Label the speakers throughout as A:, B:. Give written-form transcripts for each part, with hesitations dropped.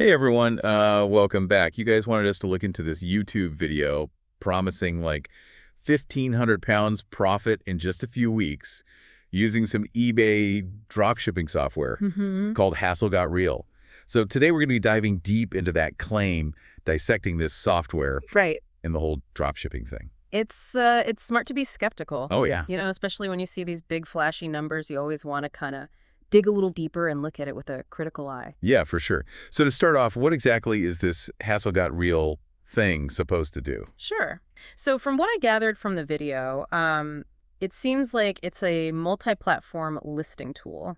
A: Hey everyone, welcome back. You guys wanted us to look into this YouTube video promising like 1,500 pounds profit in just a few weeks using some eBay dropshipping software called Hassle Got Real. So today we're going to be diving deep into that claim, dissecting this software
B: Right.
A: and the whole dropshipping thing.
B: It's smart to be skeptical.
A: Oh yeah.
B: Especially when you see these big flashy numbers, you always want to kind of dig a little deeper and look at it with a critical eye.
A: Yeah, for sure. So to start off, what exactly is this Hassle Got Real thing supposed to do?
B: Sure. So from what I gathered from the video, it seems like it's a multi-platform listing tool.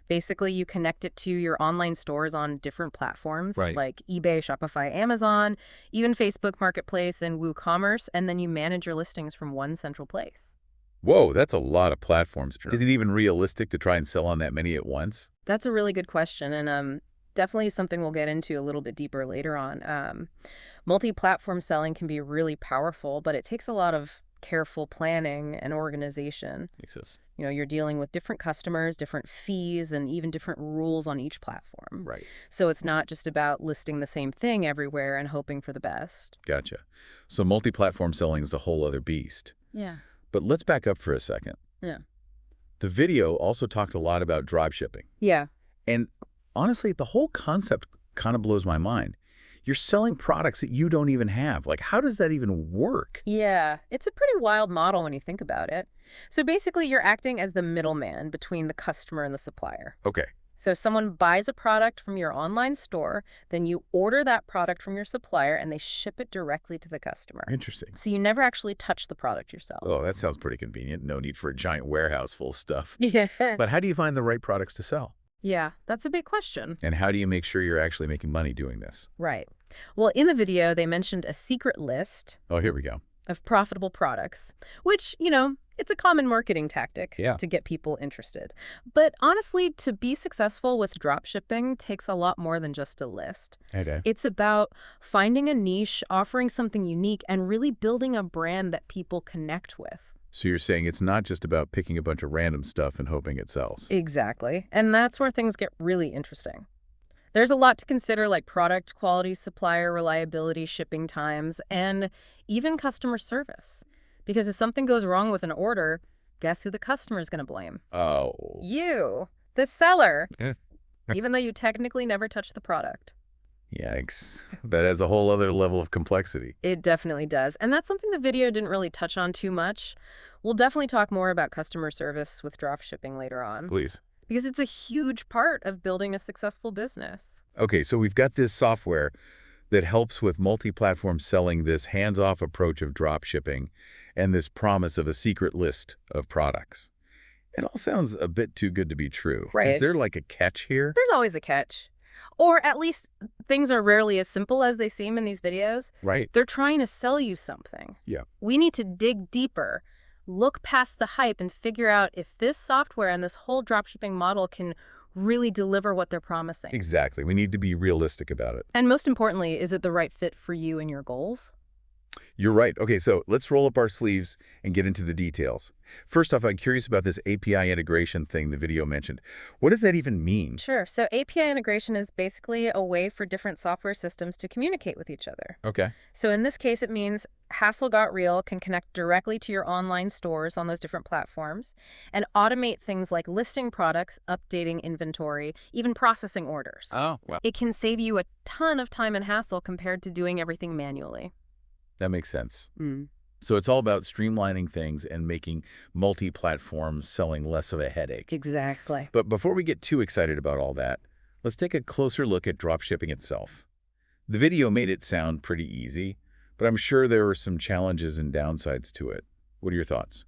B: Basically, you connect it to your online stores on different platforms
A: Right.
B: like eBay, Shopify, Amazon, even Facebook Marketplace and WooCommerce, and then you manage your listings from one central place.
A: Whoa, that's a lot of platforms.
B: Sure.
A: Is it even realistic to try and sell on that many at once?
B: That's a really good question, and definitely something we'll get into a little bit deeper later on. Multi-platform selling can be really powerful, but it takes a lot of careful planning and organization.
A: Makes sense.
B: You're dealing with different customers, different fees, and even different rules on each platform.
A: Right.
B: So it's not just about listing the same thing everywhere and hoping for the best.
A: Gotcha. So multi-platform selling is a whole other beast.
B: Yeah.
A: But let's back up for a second.
B: Yeah.
A: The video also talked a lot about dropshipping.
B: Yeah.
A: And honestly, the whole concept kind of blows my mind. You're selling products that you don't even have. Like, how does that even work?
B: Yeah, it's a pretty wild model when you think about it. So basically, you're acting as the middleman between the customer and the supplier.
A: Okay.
B: So if someone buys a product from your online store, then you order that product from your supplier and they ship it directly to the customer.
A: Interesting.
B: So you never actually touch the product yourself.
A: Oh, that sounds pretty convenient. No need for a giant warehouse full of stuff.
B: Yeah.
A: But how do you find the right products to sell?
B: Yeah, that's a big question.
A: And how do you make sure you're actually making money doing this?
B: Right. Well, in the video, they mentioned a secret list
A: Oh, here we go.
B: of profitable products, which, it's a common marketing tactic
A: Yeah.
B: to get people interested. But honestly, to be successful with dropshipping takes a lot more than just a list.
A: Okay.
B: It's about finding a niche, offering something unique, and really building a brand that people connect with.
A: So you're saying it's not just about picking a bunch of random stuff and hoping it sells.
B: Exactly. And that's where things get really interesting. There's a lot to consider, like product quality, supplier reliability, shipping times, and even customer service. Because if something goes wrong with an order, guess who the customer is going to blame?
A: Oh.
B: You, the seller,
A: Yeah.
B: even though you technically never touched the product.
A: Yikes. That adds a whole other level of complexity.
B: It definitely does. And that's something the video didn't really touch on too much. We'll definitely talk more about customer service with dropshipping later on.
A: Please.
B: Because it's a huge part of building a successful business.
A: Okay, so we've got this software that helps with multi-platform selling, this hands-off approach of drop shipping, and this promise of a secret list of products. It all sounds a bit too good to be true.
B: Right.
A: Is there like a catch here?
B: There's always a catch. Or at least things are rarely as simple as they seem in these videos.
A: Right.
B: They're trying to sell you something.
A: Yeah.
B: We need to dig deeper, look past the hype, and figure out if this software and this whole dropshipping model can really deliver what they're promising.
A: Exactly. We need to be realistic about it.
B: And most importantly, is it the right fit for you and your goals?
A: You're right. Okay, so let's roll up our sleeves and get into the details. First off, I'm curious about this API integration thing the video mentioned. What does that even mean?
B: Sure. So API integration is basically a way for different software systems to communicate with each other.
A: Okay.
B: So in this case, it means Hassle Got Real can connect directly to your online stores on those different platforms and automate things like listing products, updating inventory, even processing orders.
A: Oh, well.
B: It can save you a ton of time and hassle compared to doing everything manually.
A: That makes sense.
B: Mm.
A: So it's all about streamlining things and making multi-platform selling less of a headache.
B: Exactly.
A: But before we get too excited about all that, let's take a closer look at dropshipping itself. The video made it sound pretty easy, but I'm sure there were some challenges and downsides to it. What are your thoughts?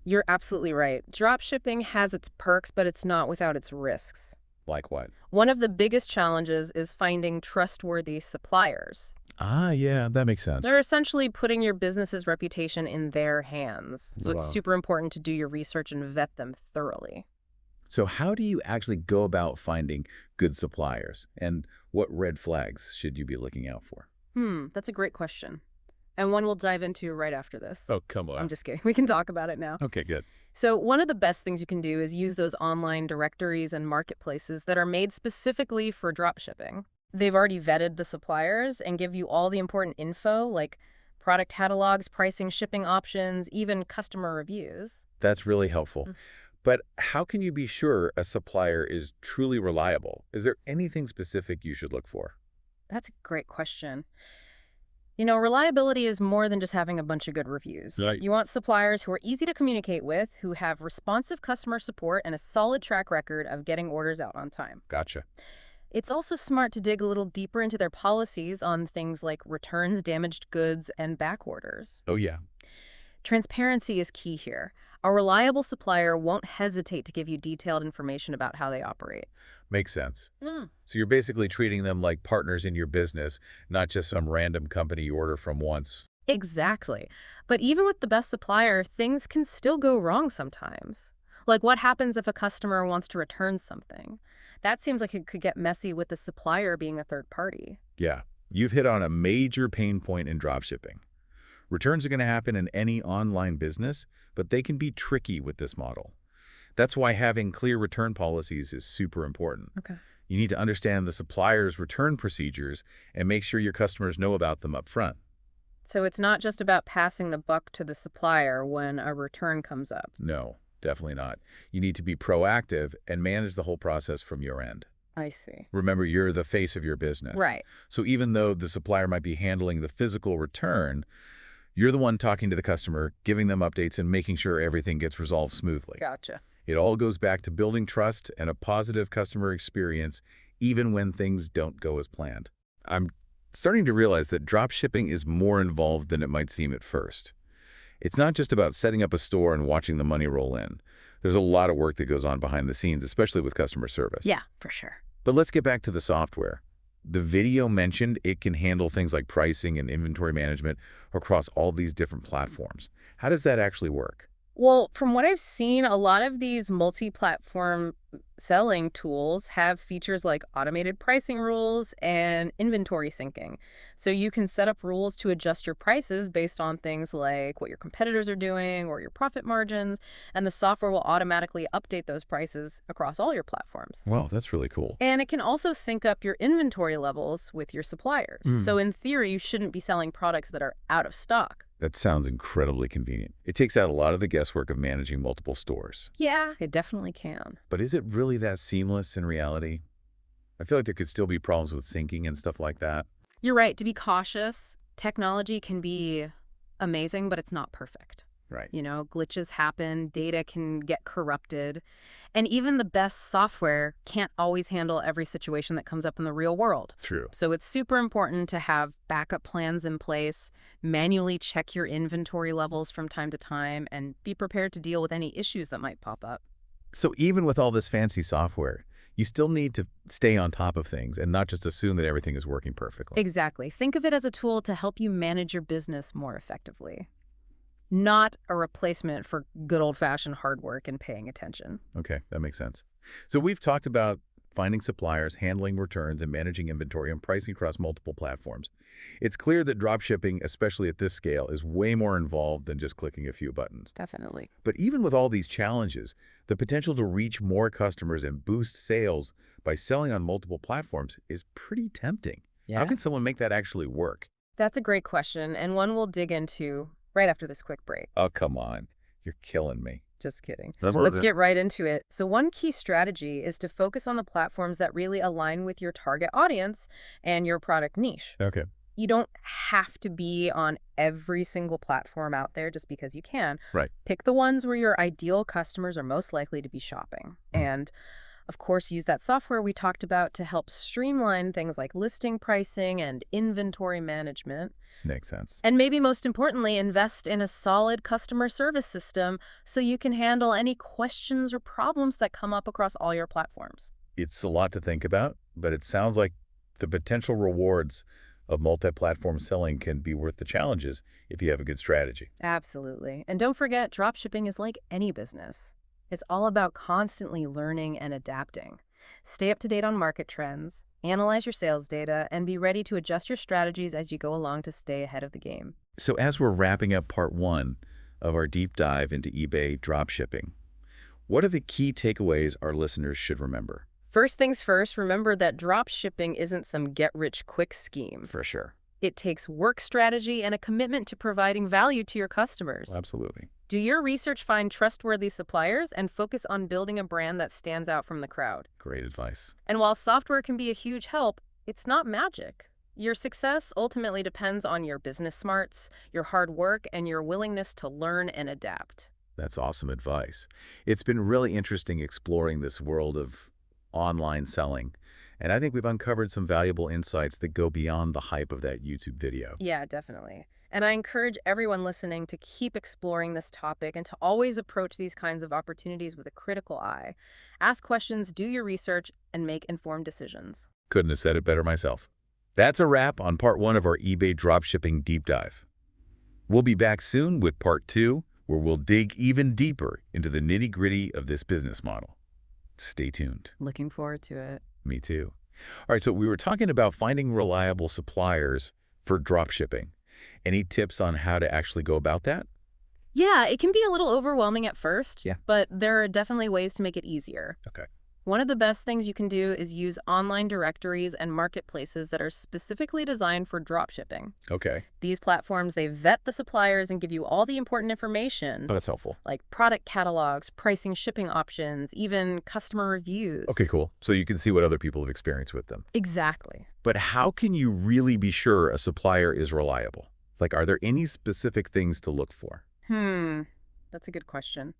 B: You're absolutely right. Dropshipping has its perks, but it's not without its risks.
A: Like what?
B: One of the biggest challenges is finding trustworthy suppliers.
A: Ah, yeah, that makes sense.
B: They're essentially putting your business's reputation in their hands. So it's
A: Wow.
B: super important to do your research and vet them thoroughly.
A: So how do you actually go about finding good suppliers? And what red flags should you be looking out for?
B: That's a great question. And one we'll dive into right after this.
A: Oh, come on.
B: I'm just kidding. We can talk about it now.
A: Okay, good.
B: So one of the best things you can do is use those online directories and marketplaces that are made specifically for dropshipping. They've already vetted the suppliers and give you all the important info, like product catalogs, pricing, shipping options, even customer reviews.
A: That's really helpful.
B: Mm.
A: But how can you be sure a supplier is truly reliable? Is there anything specific you should look for?
B: That's a great question. Reliability is more than just having a bunch of good reviews.
A: Right.
B: You want suppliers who are easy to communicate with, who have responsive customer support, and a solid track record of getting orders out on time.
A: Gotcha.
B: It's also smart to dig a little deeper into their policies on things like returns, damaged goods, and back orders.
A: Oh, yeah.
B: Transparency is key here. A reliable supplier won't hesitate to give you detailed information about how they operate.
A: Makes sense.
B: Mm.
A: So you're basically treating them like partners in your business, not just some random company you order from once.
B: Exactly. But even with the best supplier, things can still go wrong sometimes. Like what happens if a customer wants to return something? That seems like it could get messy with the supplier being a third party.
A: Yeah, you've hit on a major pain point in dropshipping. Returns are going to happen in any online business, but they can be tricky with this model. That's why having clear return policies is super important.
B: Okay.
A: You need to understand the supplier's return procedures and make sure your customers know about them up front.
B: So it's not just about passing the buck to the supplier when a return comes up.
A: No, definitely not. You need to be proactive and manage the whole process from your end.
B: I see.
A: Remember, you're the face of your business.
B: Right.
A: So even though the supplier might be handling the physical return, you're the one talking to the customer, giving them updates, and making sure everything gets resolved smoothly.
B: Gotcha.
A: It all goes back to building trust and a positive customer experience, even when things don't go as planned. I'm starting to realize that dropshipping is more involved than it might seem at first. It's not just about setting up a store and watching the money roll in. There's a lot of work that goes on behind the scenes, especially with customer service.
B: Yeah, for sure.
A: But let's get back to the software. The video mentioned it can handle things like pricing and inventory management across all these different platforms. How does that actually work?
B: Well, from what I've seen, a lot of these multi-platform selling tools have features like automated pricing rules and inventory syncing. So you can set up rules to adjust your prices based on things like what your competitors are doing or your profit margins, and the software will automatically update those prices across all your platforms.
A: Wow, that's really cool.
B: And it can also sync up your inventory levels with your suppliers. So in theory, you shouldn't be selling products that are out of stock.
A: That sounds incredibly convenient. It takes out a lot of the guesswork of managing multiple stores.
B: Yeah, it definitely can.
A: But is it really that seamless in reality? I feel like there could still be problems with syncing and stuff like that.
B: You're right. To be cautious, technology can be amazing, but it's not perfect.
A: Right.
B: Glitches happen, data can get corrupted, and even the best software can't always handle every situation that comes up in the real world.
A: True.
B: So it's super important to have backup plans in place, manually check your inventory levels from time to time, and be prepared to deal with any issues that might pop up.
A: So even with all this fancy software, you still need to stay on top of things and not just assume that everything is working perfectly.
B: Exactly. Think of it as a tool to help you manage your business more effectively, not a replacement for good old-fashioned hard work and paying attention.
A: Okay, that makes sense. So we've talked about finding suppliers, handling returns, and managing inventory and pricing across multiple platforms. It's clear that dropshipping, especially at this scale, is way more involved than just clicking a few buttons.
B: Definitely.
A: But even with all these challenges, the potential to reach more customers and boost sales by selling on multiple platforms is pretty tempting. How can someone make that actually work?
B: That's a great question, and one we'll dig into right after this quick break.
A: Oh, come on. You're killing me.
B: Just kidding.
A: That's
B: Let's get right into it. So one key strategy is to focus on the platforms that really align with your target audience and your product niche.
A: Okay.
B: You don't have to be on every single platform out there just because you can.
A: Right.
B: Pick the ones where your ideal customers are most likely to be shopping. And of course, use that software we talked about to help streamline things like listing pricing and inventory management.
A: Makes sense.
B: And maybe most importantly, invest in a solid customer service system so you can handle any questions or problems that come up across all your platforms.
A: It's a lot to think about, but it sounds like the potential rewards of multi-platform selling can be worth the challenges if you have a good strategy.
B: Absolutely. And don't forget, dropshipping is like any business. It's all about constantly learning and adapting. Stay up to date on market trends, analyze your sales data, and be ready to adjust your strategies as you go along to stay ahead of the game.
A: So as we're wrapping up part 1 of our deep dive into eBay dropshipping, what are the key takeaways our listeners should remember?
B: First things first, remember that drop shipping isn't some get-rich-quick scheme.
A: For sure.
B: It takes work strategy and a commitment to providing value to your customers.
A: Absolutely.
B: Do your research, find trustworthy suppliers, and focus on building a brand that stands out from the crowd.
A: Great advice.
B: And while software can be a huge help, it's not magic. Your success ultimately depends on your business smarts, your hard work, and your willingness to learn and adapt.
A: That's awesome advice. It's been really interesting exploring this world of online selling, and I think we've uncovered some valuable insights that go beyond the hype of that YouTube video.
B: Yeah, definitely. And I encourage everyone listening to keep exploring this topic and to always approach these kinds of opportunities with a critical eye. Ask questions, do your research, and make informed decisions.
A: Couldn't have said it better myself. That's a wrap on part 1 of our eBay dropshipping deep dive. We'll be back soon with part 2, where we'll dig even deeper into the nitty-gritty of this business model. Stay tuned.
B: Looking forward to it.
A: Me too. All right, so we were talking about finding reliable suppliers for dropshipping. Any tips on how to actually go about that?
B: Yeah, it can be a little overwhelming at first,
A: Yeah.
B: but there are definitely ways to make it easier.
A: Okay.
B: One of the best things you can do is use online directories and marketplaces that are specifically designed for dropshipping.
A: Okay.
B: These platforms, they vet the suppliers and give you all the important information,
A: Oh, that's helpful.
B: like product catalogs, pricing, shipping options, even customer reviews.
A: Okay, cool. So you can see what other people have experienced with them.
B: Exactly.
A: But how can you really be sure a supplier is reliable? Like, are there any specific things to look for?
B: That's a good question.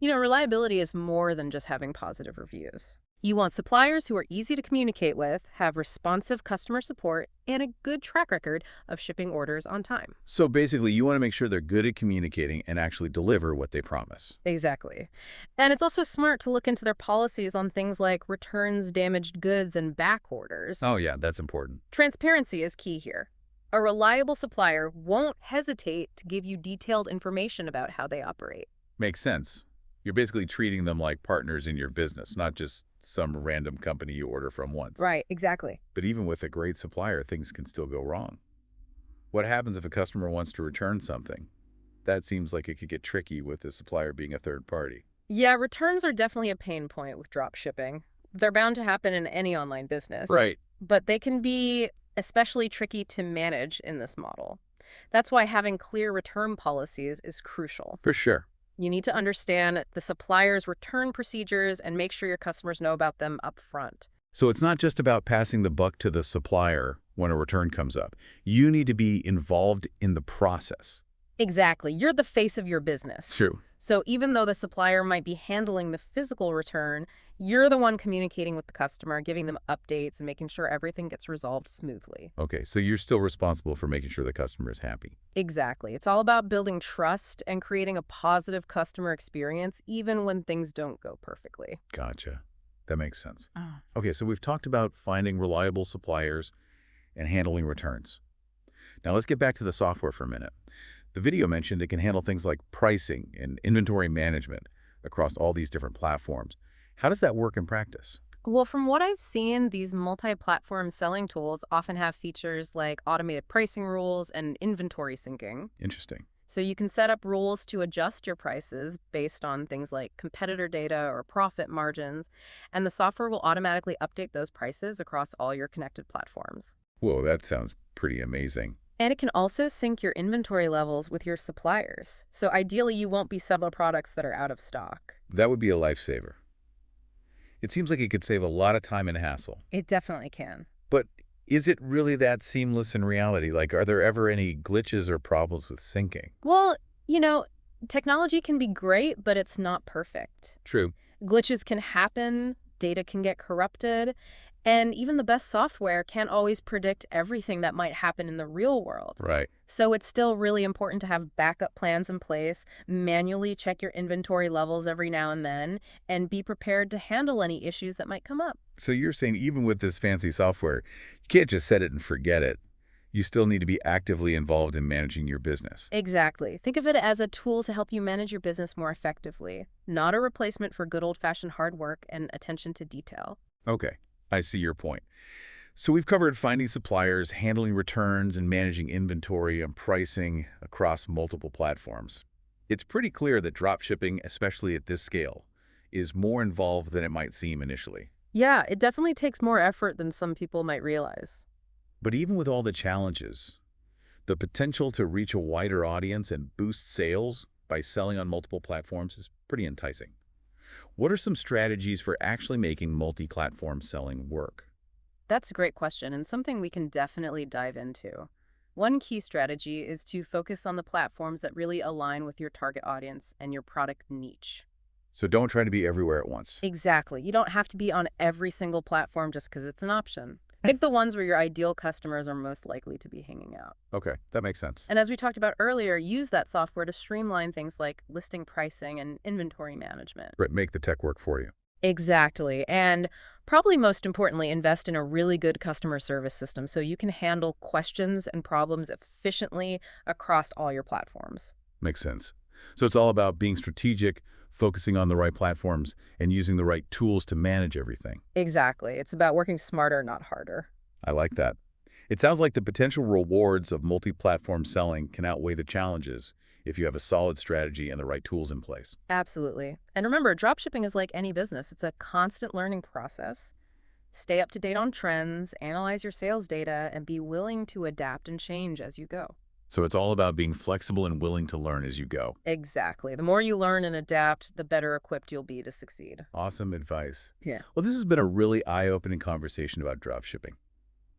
B: You know, reliability is more than just having positive reviews. You want suppliers who are easy to communicate with, have responsive customer support, and a good track record of shipping orders on time.
A: So basically, you want to make sure they're good at communicating and actually deliver what they promise.
B: Exactly. And it's also smart to look into their policies on things like returns, damaged goods, and back orders.
A: Oh, yeah, that's important.
B: Transparency is key here. A reliable supplier won't hesitate to give you detailed information about how they operate.
A: Makes sense. You're basically treating them like partners in your business, not just some random company you order from once.
B: Right, exactly.
A: But even with a great supplier, things can still go wrong. What happens if a customer wants to return something? That seems like it could get tricky with the supplier being a third party.
B: Yeah, returns are definitely a pain point with drop shipping. They're bound to happen in any online business.
A: Right.
B: But they can be especially tricky to manage in this model. That's why having clear return policies is crucial.
A: For sure.
B: You need to understand the supplier's return procedures and make sure your customers know about them up front.
A: So it's not just about passing the buck to the supplier when a return comes up. You need to be involved in the process.
B: Exactly. You're the face of your business.
A: True.
B: So even though the supplier might be handling the physical return, you're the one communicating with the customer, giving them updates and making sure everything gets resolved smoothly.
A: Okay, so you're still responsible for making sure the customer is happy.
B: Exactly. It's all about building trust and creating a positive customer experience, even when things don't go perfectly.
A: Gotcha. That makes sense.
B: Oh.
A: Okay, so we've talked about finding reliable suppliers and handling returns. Now let's get back to the software for a minute. The video mentioned it can handle things like pricing and inventory management across all these different platforms. How does that work in practice?
B: Well, from what I've seen, these multi-platform selling tools often have features like automated pricing rules and inventory syncing.
A: Interesting.
B: So you can set up rules to adjust your prices based on things like competitor data or profit margins, and the software will automatically update those prices across all your connected platforms.
A: Whoa, that sounds pretty amazing.
B: And it can also sync your inventory levels with your suppliers. So ideally, you won't be selling products that are out of stock.
A: That would be a lifesaver. It seems like it could save a lot of time and hassle.
B: It definitely can.
A: But is it really that seamless in reality? Like, are there ever any glitches or problems with syncing?
B: Well, you know, technology can be great, but it's not perfect.
A: True.
B: Glitches can happen, data can get corrupted, and even the best software can't always predict everything that might happen in the real world.
A: Right.
B: So it's still really important to have backup plans in place, manually check your inventory levels every now and then, and be prepared to handle any issues that might come up.
A: So you're saying even with this fancy software, you can't just set it and forget it. You still need to be actively involved in managing your business.
B: Exactly. Think of it as a tool to help you manage your business more effectively, not a replacement for good old-fashioned hard work and attention to detail.
A: Okay. I see your point. So we've covered finding suppliers, handling returns, and managing inventory and pricing across multiple platforms. It's pretty clear that dropshipping, especially at this scale, is more involved than it might seem initially.
B: Yeah, it definitely takes more effort than some people might realize.
A: But even with all the challenges, the potential to reach a wider audience and boost sales by selling on multiple platforms is pretty enticing. What are some strategies for actually making multi-platform selling work?
B: That's a great question and something we can definitely dive into. One key strategy is to focus on the platforms that really align with your target audience and your product niche.
A: So don't try to be everywhere at once.
B: Exactly. You don't have to be on every single platform just because it's an option. Pick the ones where your ideal customers are most likely to be hanging out.
A: Okay, that makes sense.
B: And as we talked about earlier, use that software to streamline things like listing pricing and inventory management.
A: Right, make the tech work for you.
B: Exactly. And probably most importantly, invest in a really good customer service system so you can handle questions and problems efficiently across all your platforms.
A: Makes sense. So it's all about being strategic, focusing on the right platforms, and using the right tools to manage everything.
B: Exactly. It's about working smarter, not harder.
A: I like that. It sounds like the potential rewards of multi-platform selling can outweigh the challenges if you have a solid strategy and the right tools in place.
B: Absolutely. And remember, dropshipping is like any business. It's a constant learning process. Stay up to date on trends, analyze your sales data, and be willing to adapt and change as you go.
A: So it's all about being flexible and willing to learn as you go.
B: Exactly. The more you learn and adapt, the better equipped you'll be to succeed.
A: Awesome advice.
B: Yeah.
A: Well, this has been a really eye-opening conversation about dropshipping.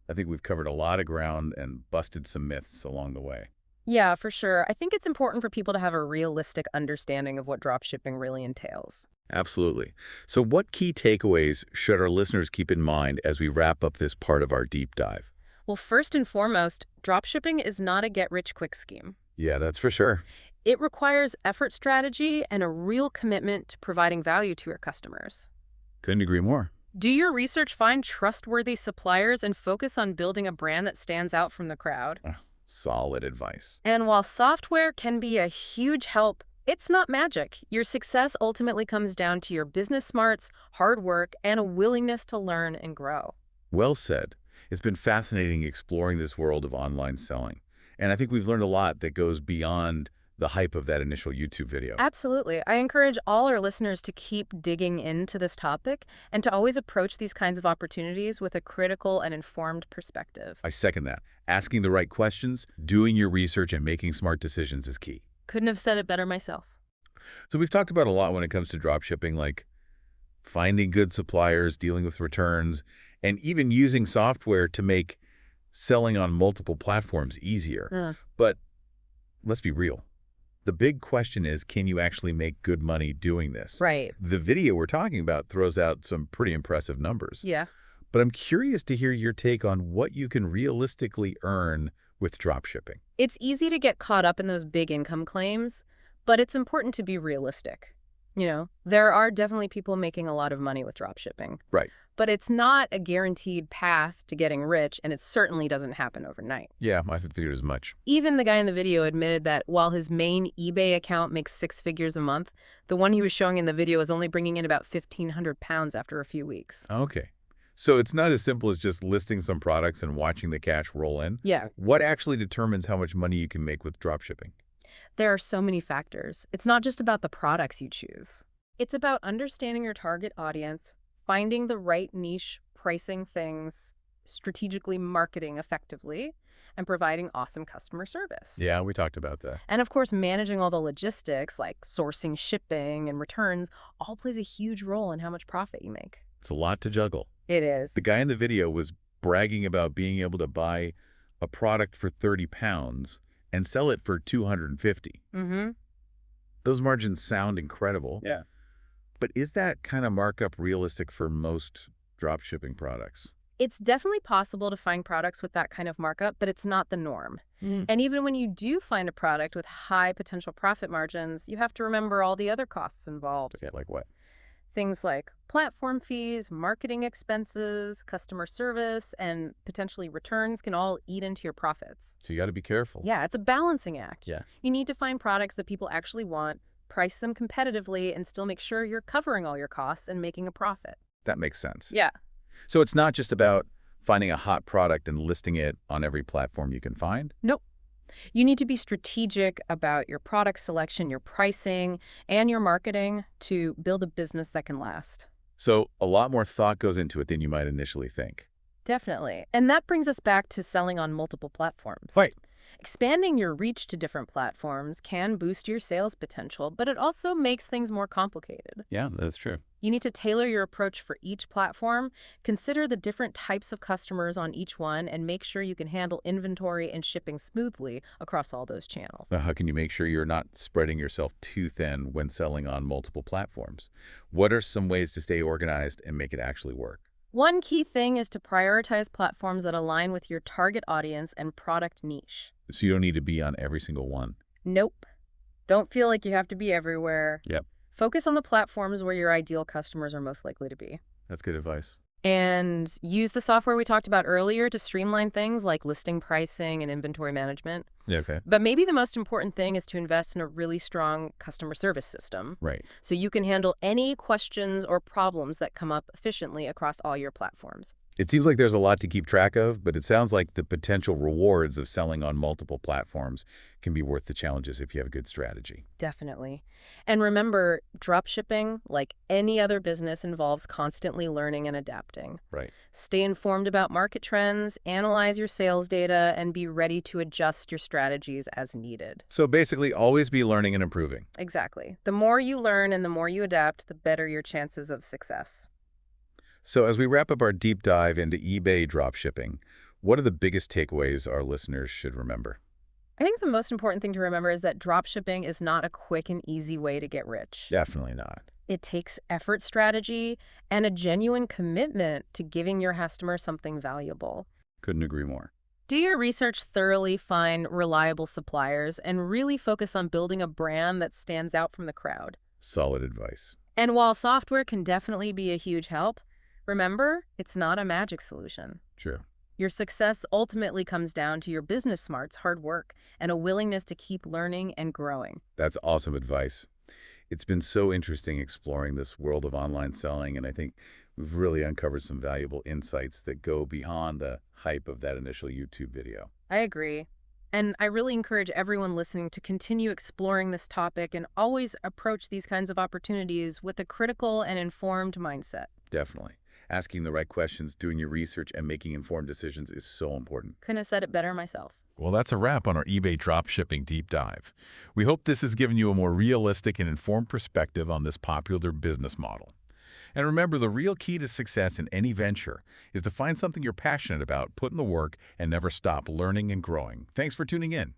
A: I think we've covered a lot of ground and busted some myths along the way.
B: Yeah, for sure. I think it's important for people to have a realistic understanding of what dropshipping really entails.
A: Absolutely. So what key takeaways should our listeners keep in mind as we wrap up this part of our deep dive?
B: Well, first and foremost, dropshipping is not a get-rich-quick scheme.
A: Yeah, that's for sure.
B: It requires effort strategy and a real commitment to providing value to your customers.
A: Couldn't agree more.
B: Do your research, find trustworthy suppliers, and focus on building a brand that stands out from the crowd.
A: Solid advice.
B: And while software can be a huge help, it's not magic. Your success ultimately comes down to your business smarts, hard work, and a willingness to learn and grow.
A: Well said. It's been fascinating exploring this world of online selling. And I think we've learned a lot that goes beyond the hype of that initial YouTube video.
B: Absolutely. I encourage all our listeners to keep digging into this topic and to always approach these kinds of opportunities with a critical and informed perspective.
A: I second that. Asking the right questions, doing your research, and making smart decisions is key.
B: Couldn't have said it better myself.
A: So we've talked about a lot when it comes to dropshipping, like finding good suppliers, dealing with returns, and even using software to make selling on multiple platforms easier. But let's be real. The big question is, can you actually make good money doing this?
B: Right.
A: The video we're talking about throws out some pretty impressive numbers.
B: Yeah.
A: But I'm curious to hear your take on what you can realistically earn with dropshipping.
B: It's easy to get caught up in those big income claims, but it's important to be realistic. There are definitely people making a lot of money with dropshipping.
A: Right.
B: But it's not a guaranteed path to getting rich, and it certainly doesn't happen overnight.
A: Yeah, I figured as much.
B: Even the guy in the video admitted that while his main eBay account makes 6 figures a month, the one he was showing in the video is only bringing in about £1,500 after a few weeks.
A: Okay. So it's not as simple as just listing some products and watching the cash roll in?
B: Yeah.
A: What actually determines how much money you can make with dropshipping?
B: There are so many factors. It's not just about the products you choose. It's about understanding your target audience, finding the right niche, pricing things, strategically marketing effectively, and providing awesome customer service.
A: Yeah, we talked about that.
B: And of course, managing all the logistics like sourcing, shipping, and returns all plays a huge role in how much profit you make.
A: It's a lot to juggle.
B: It is.
A: The guy in the video was bragging about being able to buy a product for £30 and sell it for $250.
B: Mm-hmm.
A: Those margins sound incredible.
B: Yeah.
A: But is that kind of markup realistic for most dropshipping products?
B: It's definitely possible to find products with that kind of markup, but it's not the norm. And even when you do find a product with high potential profit margins, you have to remember all the other costs involved.
A: Okay, like what?
B: Things like platform fees, marketing expenses, customer service, and potentially returns can all eat into your profits.
A: So you got to be careful.
B: Yeah, it's a balancing act.
A: Yeah.
B: You need to find products that people actually want, price them competitively, and still make sure you're covering all your costs and making a profit.
A: That makes sense.
B: Yeah.
A: So it's not just about finding a hot product and listing it on every platform you can find?
B: Nope. You need to be strategic about your product selection, your pricing, and your marketing to build a business that can last.
A: So a lot more thought goes into it than you might initially think.
B: Definitely. And that brings us back to selling on multiple platforms.
A: Right.
B: Expanding your reach to different platforms can boost your sales potential, but it also makes things more complicated.
A: Yeah, that's true.
B: You need to tailor your approach for each platform, consider the different types of customers on each one, and make sure you can handle inventory and shipping smoothly across all those channels.
A: Now, how can you make sure you're not spreading yourself too thin when selling on multiple platforms? What are some ways to stay organized and make it actually work?
B: One key thing is to prioritize platforms that align with your target audience and product niche.
A: So you don't need to be on every single one.
B: Nope. Don't feel like you have to be everywhere.
A: Yep,
B: Focus on the platforms where your ideal customers are most likely to be.
A: that's good advice.
B: And use the software we talked about earlier to streamline things like listing pricing and inventory management.
A: Yeah, okay.
B: But maybe the most important thing is to invest in a really strong customer service system
A: Right.
B: so you can handle any questions or problems that come up efficiently across all your platforms.
A: It seems like there's a lot to keep track of, but it sounds like the potential rewards of selling on multiple platforms can be worth the challenges if you have a good strategy.
B: Definitely. And remember, dropshipping, like any other business, involves constantly learning and adapting.
A: Right.
B: Stay informed about market trends, analyze your sales data, and be ready to adjust your strategies as needed.
A: So basically, always be learning and improving.
B: Exactly. The more you learn and the more you adapt, the better your chances of success.
A: So as we wrap up our deep dive into eBay dropshipping, what are the biggest takeaways our listeners should remember?
B: I think the most important thing to remember is that dropshipping is not a quick and easy way to get rich.
A: Definitely not.
B: It takes effort, strategy, and a genuine commitment to giving your customer something valuable.
A: Couldn't agree more.
B: Do your research thoroughly, find reliable suppliers, and really focus on building a brand that stands out from the crowd.
A: Solid advice.
B: And while software can definitely be a huge help, remember, it's not a magic solution.
A: True.
B: Your success ultimately comes down to your business smarts, hard work, and a willingness to keep learning and growing.
A: That's awesome advice. It's been so interesting exploring this world of online selling, and I think we've really uncovered some valuable insights that go beyond the hype of that initial YouTube video.
B: I agree. And I really encourage everyone listening to continue exploring this topic and always approach these kinds of opportunities with a critical and informed mindset.
A: Definitely. Asking the right questions, doing your research, and making informed decisions is so important.
B: Couldn't have said it better myself.
A: Well, that's a wrap on our eBay dropshipping deep dive. We hope this has given you a more realistic and informed perspective on this popular business model. And remember, the real key to success in any venture is to find something you're passionate about, put in the work, and never stop learning and growing. Thanks for tuning in.